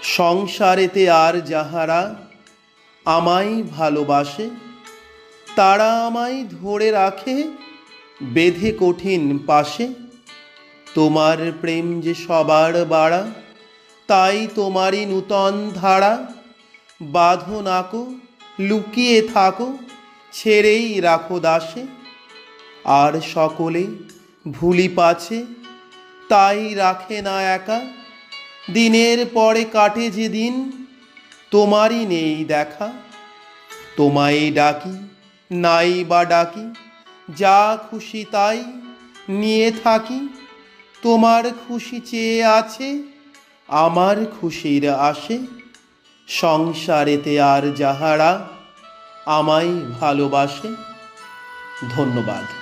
সংসারেতে আর যাহারা আমায় ভালোবাসে, তারা আমায় ধরে রাখে বেঁধে কঠিন পাশে। তোমার প্রেম যে সবার বাড়া, তাই তোমারই নূতন ধারা। বাঁধো নাকো, লুকিয়ে থাকো, ছেড়েই রাখো দাসে। আর সকলে ভুলি পাছে, তাই রাখে না একা। দিনের পরে কাটে যে দিন, তোমারই নেই দেখা। তোমায় ডাকি, নাই বা ডাকি, যা খুশি তাই নিয়ে থাকি। তোমার খুশি চেয়ে আছে, আমার খুশির আসে। সংসারেতে আর যাহারা আমায় ভালোবাসে। ধন্যবাদ।